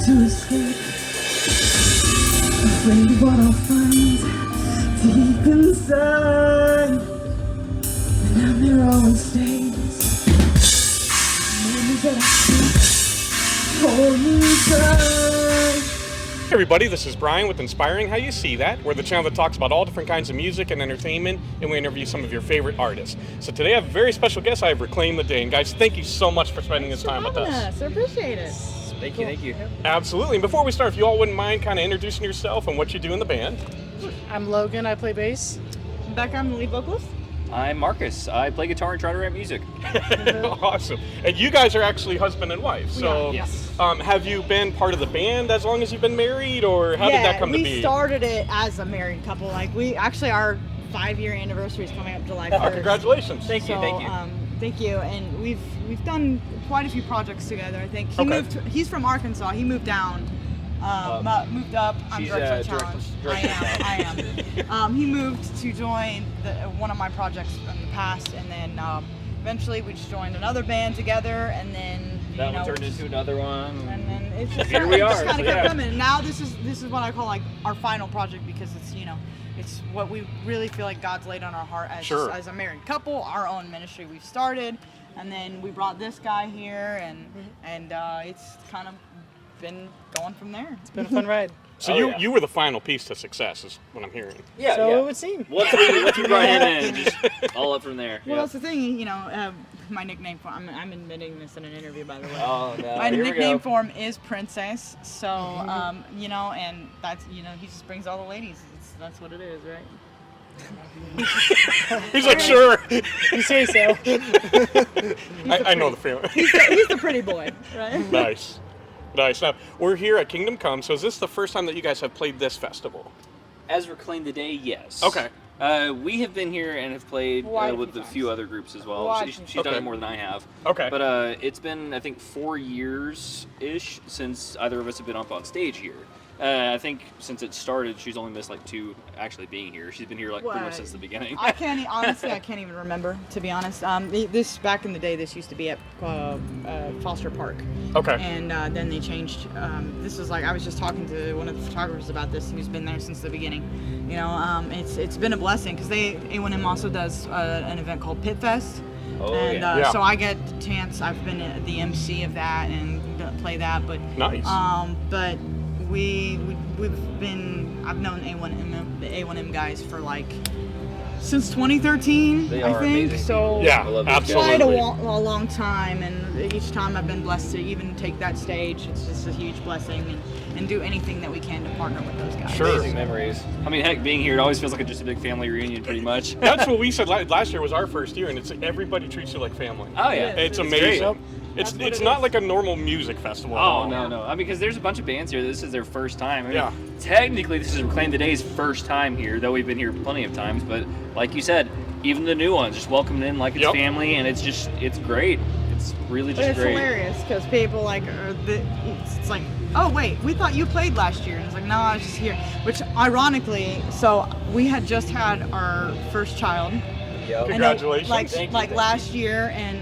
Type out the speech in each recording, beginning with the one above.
to escape, afraid of what I'll find deep inside. And now there always stays memories that I keep holding tight. Hey everybody, this is Brian with Inspiring How You See That. We're the channel that talks about all different kinds of music and entertainment, and we interview some of your favorite artists. So today I have a very special guest. I have Reclaim the Day. And guys, thank you so much for spending this time with us. I appreciate it. Thank you. Absolutely. And before we start, if you all wouldn't mind kind of introducing yourself and what you do in the band. I'm Logan, I play bass. Becca, I'm the lead vocalist. I'm Marcus. I play guitar and try to rap music. Awesome. And you guys are actually husband and wife. So Yes. Have you been part of the band as long as you've been married, or how did that come to be? We started it as a married couple. Like, we actually, our 5-year anniversary is coming up July 1st. Congratulations. Thank you. Thank you. And we've done quite a few projects together. I think he's from Arkansas. He moved down. Moved up. I'm she's, direction challenged. I am. He moved to join one of my projects in the past, and then eventually we just joined another band together, and then That one turned into another one. and then it's just Here we are, kind of so kept yeah. coming. And now this is what I call like our final project, because it's it's what we really feel like God's laid on our heart as Sure. as a married couple. Our own ministry we've started, and then we brought this guy here, and it's kind of been going from there. It's been a fun ride. So you were the final piece to success, is what I'm hearing. Yeah, So yeah. it would seem. Once we brought him in, just all up from there. Well, yeah. that's the thing, my nickname for I'm admitting this in an interview, by the way. Oh no. My here we nickname go. for him is Princess. So, and that's he just brings all the ladies. That's what it is, right? He's like, sure. You say so. I know the feeling. He's the pretty boy, right? Nice. Now, we're here at Kingdom Come, so is this the first time that you guys have played this festival? As Reclaim the Day, yes. Okay. We have been here and have played Quite a with few a few other groups as well. Quite a She's few done Okay. it more than I have. Okay. But it's been, I think, 4 years-ish since either of us have been up on stage here. I think since it started, she's only missed like 2 actually being here. She's been here like pretty much since the beginning. I can't even remember, to be honest. This back in the day, this used to be at Foster Park. Okay. And then they changed. This is like, I was just talking to one of the photographers about this, who's been there since the beginning. It's been a blessing, because A1M also does an event called Pit Fest. Oh, And Yeah. so I get the chance. I've been the MC of that and play that. But Nice. but I've known the A1M guys for like since 2013. They I are think amazing so. Yeah, I love those guys. Quite absolutely. a long time, and each time I've been blessed to even take that stage. It's just a huge blessing, and do anything that we can to partner with those guys. Sure. Amazing memories. I mean, heck, being here, it always feels like just a big family reunion, pretty much. That's what we said last year was our first year, and it's everybody treats you like family. Oh yeah, It's great. amazing. It's That's what it not is. like a normal music festival. at Oh all. no! I mean, because there's a bunch of bands here. This is their first time. I mean, Yeah. Technically, this is Reclaim the Day's first time here, though we've been here plenty of times. But like you said, even the new ones just welcoming in like it's Yep. family, and it's great. It's really just It's great. hilarious, because people like it's like, oh wait, we thought you played last year, and it's like, no, I was just here. Which ironically, so we had just had our first child. Yep. Congratulations. Thank you. Last year, and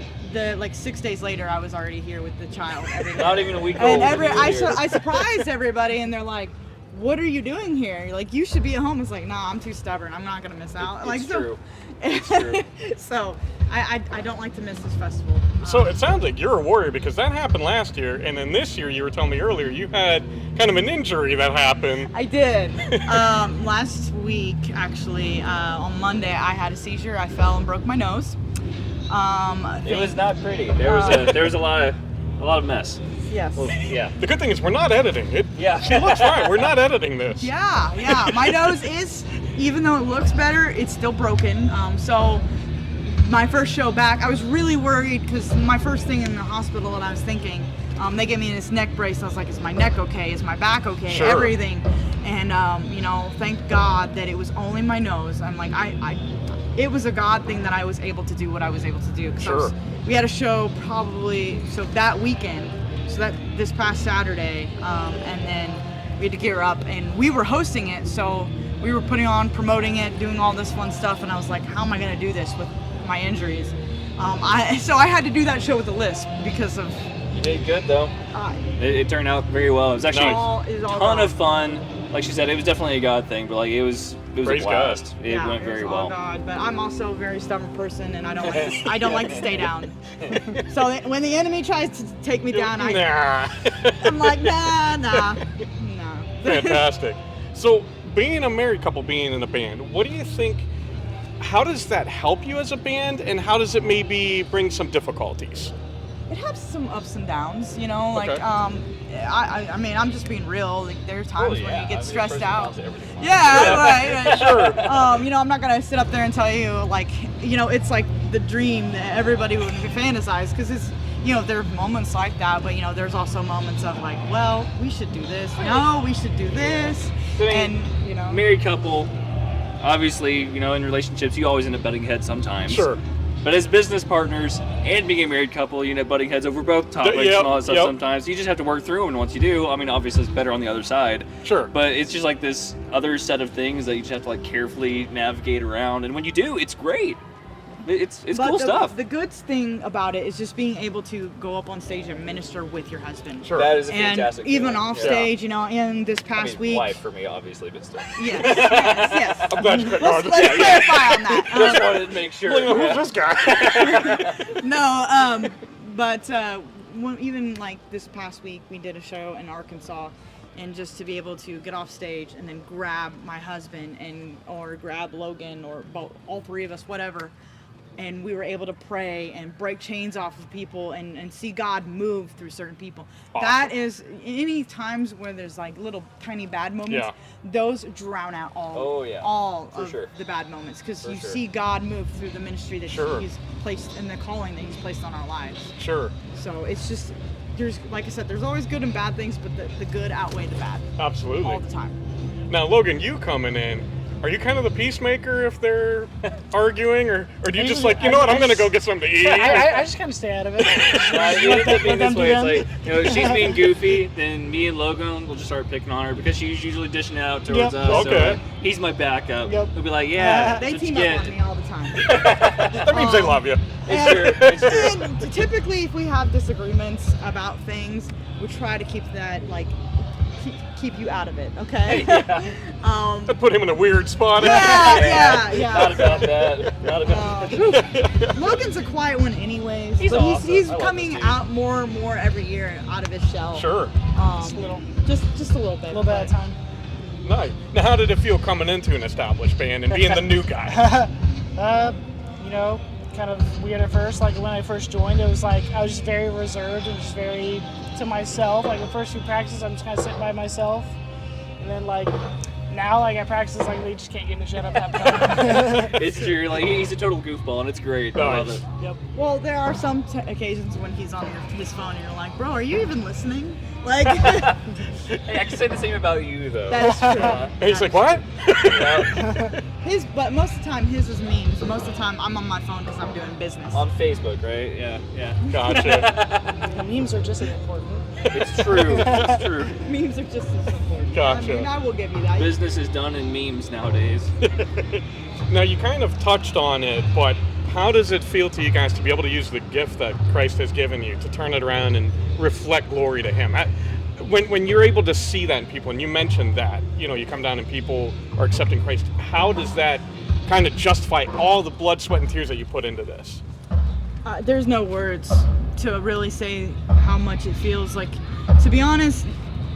6 days later, I was already here with the child. Not even a week And old. I surprised everybody, and they're like, "What are you doing here? Like, you should be at home." It's like, "Nah, I'm too stubborn. I'm not gonna miss out." It's true. It's true. So I don't like to miss this festival. So it sounds like you're a warrior, because that happened last year, and then this year you were telling me earlier you had kind of an injury that happened. I did. Last week, actually, on Monday, I had a seizure. I fell and broke my nose. It was not pretty. There was a lot of mess. Yes. Well, yeah. The good thing is we're not editing it. Yeah. She looks fine. We're not editing this. Yeah. My nose is, even though it looks better, it's still broken. So my first show back, I was really worried, because my first thing in the hospital that I was thinking, they gave me this neck brace. I was like, is my neck okay? Is my back okay? Sure. Everything. And, thank God that it was only my nose. I'm like, it was a God thing that I was able to do what I was able to do. 'Cause Sure. we had a show so that weekend, so that this past Saturday, and then we had to gear up, and we were hosting it, so we were putting on, promoting it, doing all this fun stuff, and I was like, how am I going to do this with my injuries? So I had to do that show with a lisp because of did good though. It turned out very well. It was actually Nice. a ton of fun. Like she said, it was definitely a God thing, but like it was Praise a blast. God. It went it very was all well. God, but I'm also a very stubborn person, and I don't like to stay down. So when the enemy tries to take me down, Nah. I'm like, nah. Fantastic. So, being a married couple, being in a band, what do you think? How does that help you as a band, and how does it maybe bring some difficulties? It has some ups and downs, you know. Like, Okay. I mean, I'm just being real. Like, there's times when you get stressed out. Yeah. Yeah, right. Sure. You know, I'm not gonna sit up there and tell you like, you know, it's like the dream that everybody would fantasize, because it's, you know, there are moments like that, but you know, there's also moments of like, well, we should do this. No, we should do this. So, I mean, And you know, married couple, obviously, you know, in relationships, you always end up butting heads sometimes. Sure. But as business partners and being a married couple, you know, butting heads over both topics Yep, and all that stuff yep. sometimes. You just have to work through them, and once you do, I mean, obviously it's better on the other side. Sure. But it's just like this other set of things that you just have to like carefully navigate around, and when you do, it's great. It's but cool stuff. The good thing about it is just being able to go up on stage and minister with your husband. Sure. That is a And fantastic even feeling. off Yeah. stage, you know, and this past week. Wife for me, obviously, but still. Yes. I'm glad you cut Let's on. clarify on that. Just wanted to make sure. Who's this guy? No, but even like this past week, we did a show in Arkansas, and just to be able to get off stage and then grab my husband or grab Logan or all three of us, whatever, and we were able to pray and break chains off of people and see God move through certain people. Awesome. That is, any times where there's like little tiny bad moments, Yeah. those drown out all For of sure. the bad moments, because For you sure. see God move through the ministry that Sure. He's placed in the calling that He's placed on our lives. Sure. So it's just, there's, like I said, there's always good and bad things, but the good outweigh the bad Absolutely. all the time. Now, Logan, you coming in, are you kind of the peacemaker if they're arguing, or do you just like, you know what, I'm going to go get something to eat? I just kind of stay out of it. Right, it ends up being Let them this way. do It's like, you know, she's being goofy, then me and Logan will just start picking on her because she's usually dishing it out towards Yep. us. Okay. So he's my backup. Yep. He'll be like, yeah, They that's what team you up get. on me all the time. That means they love you. It's true. It's true. And typically, if we have disagreements about things, we try to keep that, like, keep you out of it, okay? That put him in a weird spot. Yeah. Not about that. Not about that. Logan's a quiet one anyways. He's but awesome. he's I love coming this dude. out more and more every year out of his shell. Sure. Just a little, Just a little bit. little bit at a time. Nice. Now, how did it feel coming into an established band and being the new guy? You know, kind of weird at first. Like when I first joined, it was like I was just very reserved and just very to myself. Like the first few practices, I'm just kind of sitting by myself, and then like now, like I practice, like they just can't get me to shut up half the time. It's true. Like he's a total goofball, and it's great. I love Nice. it. Yep. Well, there are some occasions when he's on his phone and you're like, bro, are you even listening? Like, Hey, I can say the same about you, though. that is true. And he's like, what? But most of the time, his is memes. Most of the time, I'm on my phone because I'm doing business. On Facebook, right? Right? Yeah. Gotcha. The memes are just as important. It's true. It's true. Memes are just as important. Gotcha. I mean, I will give you that. Business is done in memes nowadays. Now, you kind of touched on it, but how does it feel to you guys to be able to use the gift that Christ has given you to turn it around and reflect glory to Him? When you're able to see that in people, and you mentioned that, you know, you come down and people are accepting Christ, how does that kind of justify all the blood, sweat, and tears that you put into this? There's no words to really say how much it feels like. To be honest,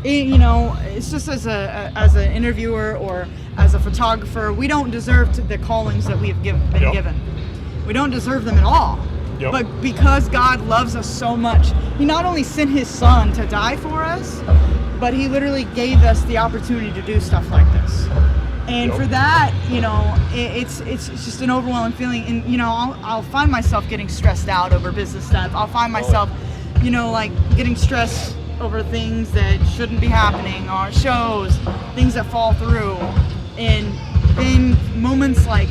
you know, it's just as an interviewer or as a photographer, we don't deserve the callings that we have been Yep. given. We don't deserve them at all. Yep. But because God loves us so much, He not only sent His Son to die for us, but He literally gave us the opportunity to do stuff like this. And Yep. for that, you know, it's just an overwhelming feeling. And you know, I'll find myself getting stressed out over business stuff. I'll find myself, you know, like getting stressed over things that shouldn't be happening, or shows, things that fall through. And then moments like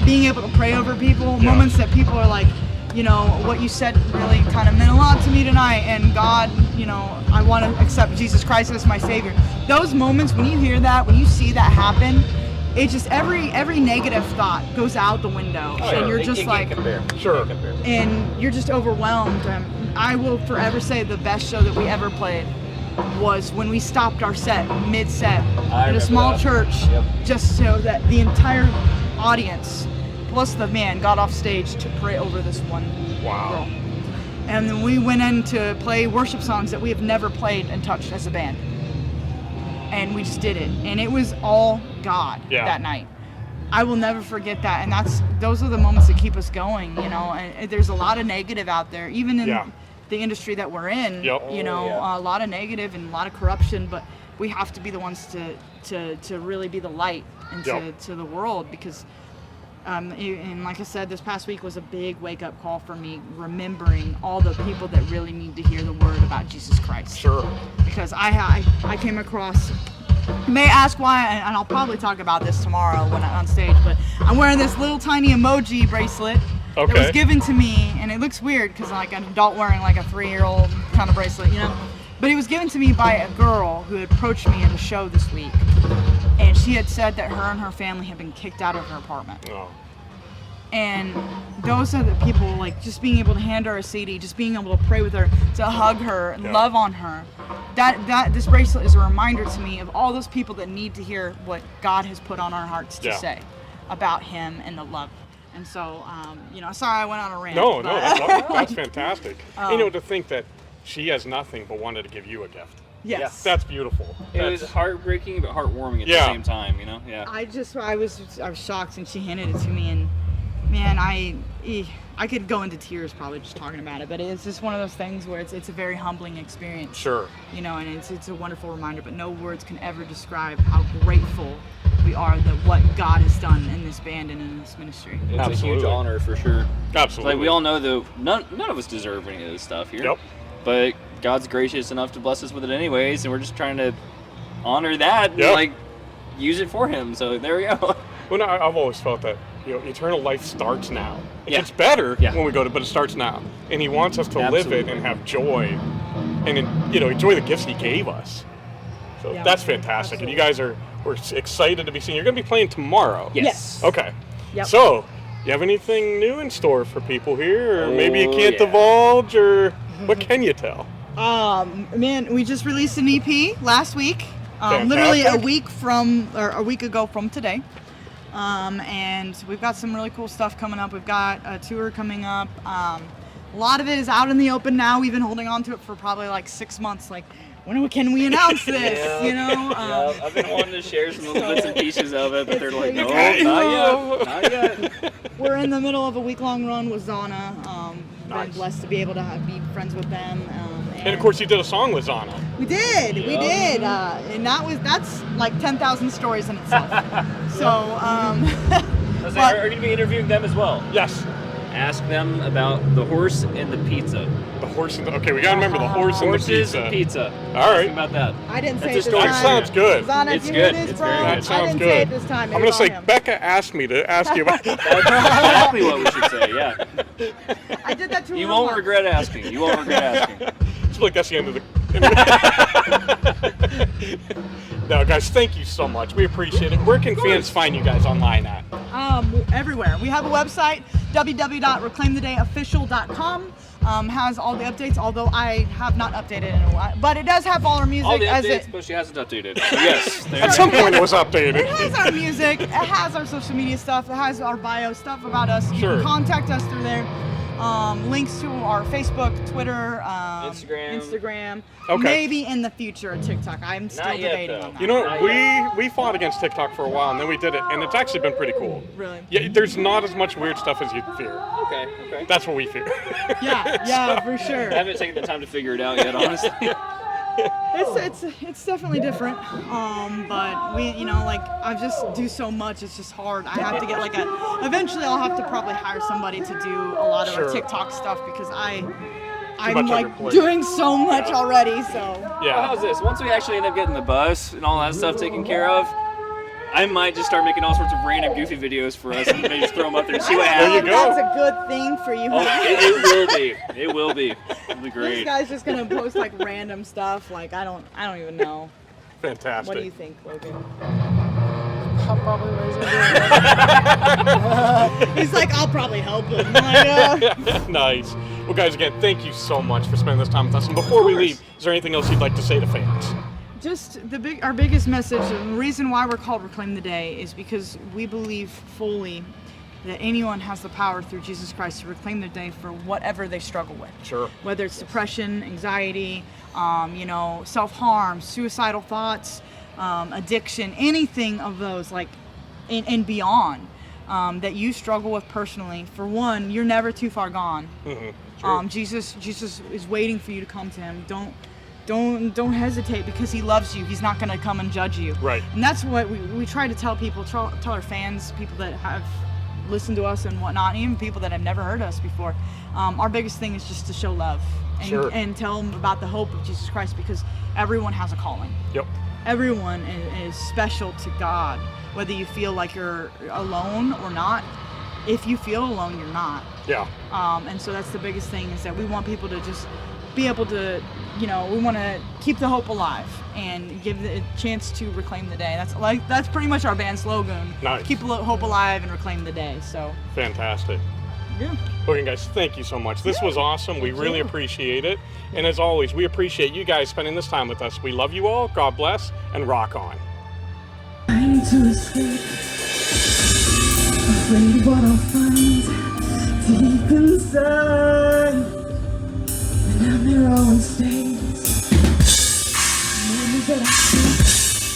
being able to pray over people, Yeah. moments that people are like, you know, what you said really kind of meant a lot to me tonight, and God, you know, I want to accept Jesus Christ as my Savior. Those moments, when you hear that, when you see that happen, it just every negative thought goes out the window, and you're just like, Sure. and you're just overwhelmed. I will forever say the best show that we ever played was when we stopped our set mid-set in a small church, just so that the entire audience plus the man got off stage to pray over this one girl. And then we went in to play worship songs that we have never played and touched as a band. And we just did it. And it was all God that night. I will never forget that. And those are the moments that keep us going, you know. And there's a lot of negative out there, even in the industry that we're in, you know, a lot of negative and a lot of corruption, but we have to be the ones to really be the light into to the world, because and like I said, this past week was a big wake-up call for me, remembering all the people that really need to hear the word about Jesus Christ. Sure. Because I came across, you may ask why, and I'll probably talk about this tomorrow when I'm on stage, but I'm wearing this little tiny emoji bracelet that was given to me, and it looks weird because I'm like an adult wearing like a 3-year-old kind of bracelet, you know? But it was given to me by a girl who had approached me at a show this week. And she had said that her and her family had been kicked out of her apartment. Oh. And those are the people, like, just being able to hand her a CD, just being able to pray with her, to hug her, love on her. This bracelet is a reminder to me of all those people that need to hear what God has put on our hearts to say about Him and the love. And so, you know, sorry I went on a rant. No, that's fantastic. You know, to think that she has nothing but wanted to give you a gift. Yes. That's beautiful. It was heartbreaking but heartwarming at the same time, you know? Yeah. I was shocked, and she handed it to me, and man, I could go into tears probably just talking about it, but it's just one of those things where it's a very humbling experience. Sure. You know, and it's a wonderful reminder, but no words can ever describe how grateful we are that what God has done in this band and in this ministry. It's a huge honor for sure. Absolutely. Like, we all know that none of us deserve any of this stuff here. Yep. But God's gracious enough to bless us with it anyways, and we're just trying to honor that and like use it for Him. So there we go. Well, no, I've always felt that, you know, eternal life starts now. It gets better when we go to, but it starts now. And He wants us to live it and have joy, and, you know, enjoy the gifts He gave us. So that's fantastic. Absolutely. And you guys we're excited to be seeing. You're going to be playing tomorrow. Yes. Okay. Yep. So, you have anything new in store for people here, or maybe you can't divulge, or what can you tell? Man, we just released an EP last week, literally a week ago from today, and we've got some really cool stuff coming up. We've got a tour coming up. A lot of it is out in the open now. We've been holding on to it for probably like 6 months. Like, when can we announce this? You know? I've been wanting to share some little bits and pieces of it, but they're like, no, not yet. We're in the middle of a week-long run with Zana. Been blessed to be able to be friends with them. And of course, you did a song with Zana. We did. And that's like 10,000 stories in itself. So, Are you going to be interviewing them as well? Yes. Ask them about the horse and the pizza. The horse and okay, we gotta remember the horse and the pizza. Horses and pizza. All right. Ask them about that. I didn't say That's it a this story. time. That sounds good. Zana, It's if you hear good. this, It's bro, very good. I That sounds didn't good. say it this time. I'm gonna say Becca asked me to ask you about. That's exactly what we should say, yeah. I did that to You her won't once. regret asking. You won't regret asking. It's like that's the end of the. No, guys, thank you so much. We appreciate it. Where can fans find you guys online at? Everywhere. We have a website, www.reclaimthedayofficial.com. Has all the updates, although I have not updated in a while. But it does have all our music. All the as updates, it, but she hasn't updated. Yes. there At you some go. point, it was updated. It has our music. It has our social media stuff. It has our bio stuff about us. You Sure. can contact us through there. Links to our Facebook, Twitter, Instagram. Okay. Maybe in the future TikTok. I'm still Not yet, debating though. on that. You know, we fought against TikTok for a while, and then we did it, and it's actually been pretty cool. Really? Yeah, there's not as much weird stuff as you'd fear. Okay. That's what we fear. Yeah, for sure. I haven't taken the time to figure it out yet, honestly. It's definitely different. But we, you know, like I just do so much. It's just hard. I have to get like eventually I'll have to probably hire somebody to do a lot of our Sure. TikTok stuff because I'm much on your like plate. doing so much already. So Well, Yeah. how's this? Once we actually end up getting the bus and all that stuff taken care of, I might just start making all sorts of random goofy videos for us and maybe just throw them up there and see what I There don't you happens. know if go. that's a good thing for you. Oh, it will be. It will be. It'll be This great. guy's just gonna post like random stuff. Like I don't even know. Fantastic. What do you think, Logan? I'll probably raise it. He's like, I'll probably help him. I'm like, Nice. Well, guys, again, thank you so much for spending this time with us. And before we leave, is there anything else you'd like to say to fans? Just our biggest message, and the reason why we're called Reclaim the Day is because we believe fully that anyone has the power through Jesus Christ to reclaim their day for whatever they struggle with. Sure. Whether it's depression, anxiety, self-harm, suicidal thoughts, addiction, anything of those, like, and beyond, that you struggle with personally. For one, you're never too far gone. Mm-hmm. Sure. Jesus is waiting for you to come to him. Don't hesitate, because he loves you. He's not going to come and judge you. Right. And that's what we try to tell people, tell our fans, people that have listened to us and whatnot, even people that have never heard us before. Our biggest thing is just to show love and, Sure. and tell them about the hope of Jesus Christ, because everyone has a calling. Yep. Everyone is special to God, whether you feel like you're alone or not. If you feel alone, you're not. Yeah. And so that's the biggest thing, is that we want people to just be able to, we want to keep the hope alive and give the chance to reclaim the day. That's pretty much our band slogan. Nice. Keep hope alive and reclaim the day. So Fantastic. yeah. Okay, guys, thank you so much. This was awesome. We really appreciate it. And as always, we appreciate you guys spending this time with us. We love you all. God bless, and rock on. I need to escape, afraid of what I'll find deep inside. And I'm here all in states, memories that I see.